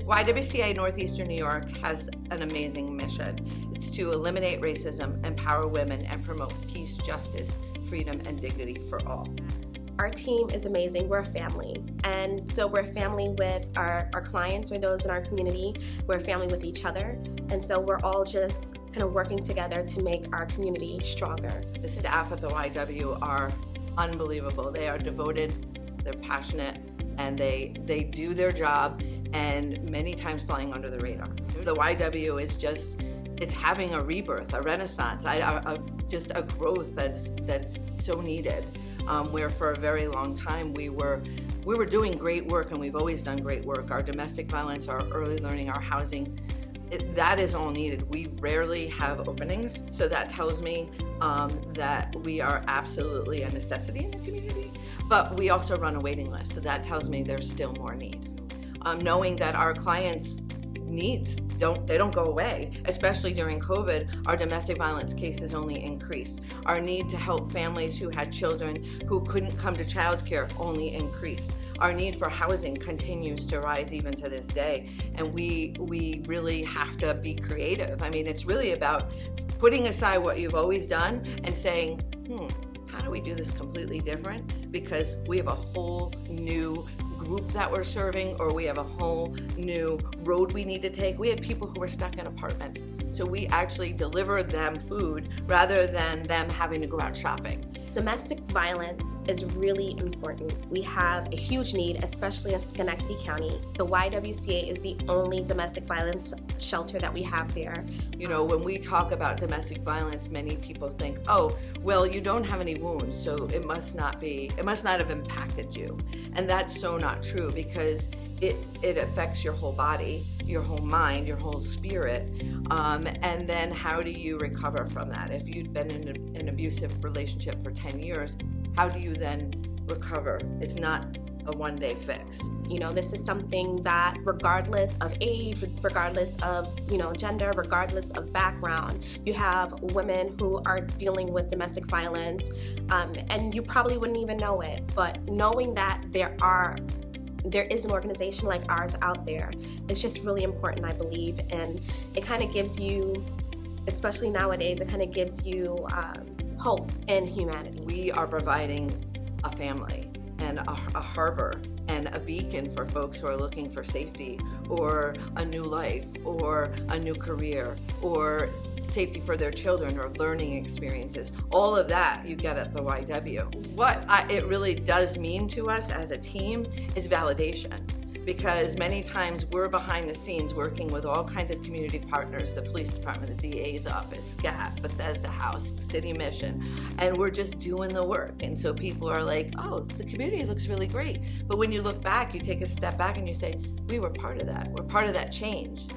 YWCA Northeastern New York has an amazing mission. It's to eliminate racism, empower women, and promote peace, justice, freedom, and dignity for all. Our team is amazing. We're a family. And so we're a family with our clients or those in our community. We're a family with each other. And so we're all just kind of working together to make our community stronger. The staff at the YW are unbelievable. They are devoted, they're passionate, and they do their job, and many times flying under the radar. The YW is just, it's having a rebirth, a renaissance, just a growth that's so needed. Where for a very long time we were doing great work, and we've always done great work. Our domestic violence, our early learning, our housing, that is all needed. We rarely have openings, so that tells me that we are absolutely a necessity in the community, but we also run a waiting list, so that tells me there's still more need. Knowing that our clients' needs don't go away, especially during COVID. Our domestic violence cases only increased. Our need to help families who had children who couldn't come to childcare only increased. Our need for housing continues to rise even to this day, and we really have to be creative. I mean, it's really about putting aside what you've always done and saying, how do we do this completely different? Because we have a whole new group that we're serving, or we have a whole new road we need to take. We had people who were stuck in apartments, so we actually delivered them food rather than them having to go out shopping. Domestic violence is really important. We have a huge need, especially in Schenectady County. The YWCA is the only domestic violence shelter that we have there. You know, when we talk about domestic violence, many people think, oh, well, you don't have any wounds, so it must not have impacted you. And that's so not true, because it affects your whole body, your whole mind, your whole spirit. And then how do you recover from that? If you've been in an abusive relationship for 10 years, how do you then recover? It's not a one-day fix. You know, this is something that regardless of age, regardless of, gender, regardless of background, you have women who are dealing with domestic violence, and you probably wouldn't even know it, but knowing that there is an organization like ours out there, it's just really important, I believe, and it kind of gives you, especially nowadays, it kind of gives you hope in humanity. We are providing a family and a harbor and a beacon for folks who are looking for safety, or a new life, or a new career, or safety for their children, or learning experiences. All of that you get at the YW. What it really does mean to us as a team is validation, because many times we're behind the scenes working with all kinds of community partners, the police department, the DA's office, SCAT, Bethesda House, City Mission, and we're just doing the work. And so people are like, oh, the community looks really great. But when you look back, you take a step back and you say, we were part of that. We're part of that change.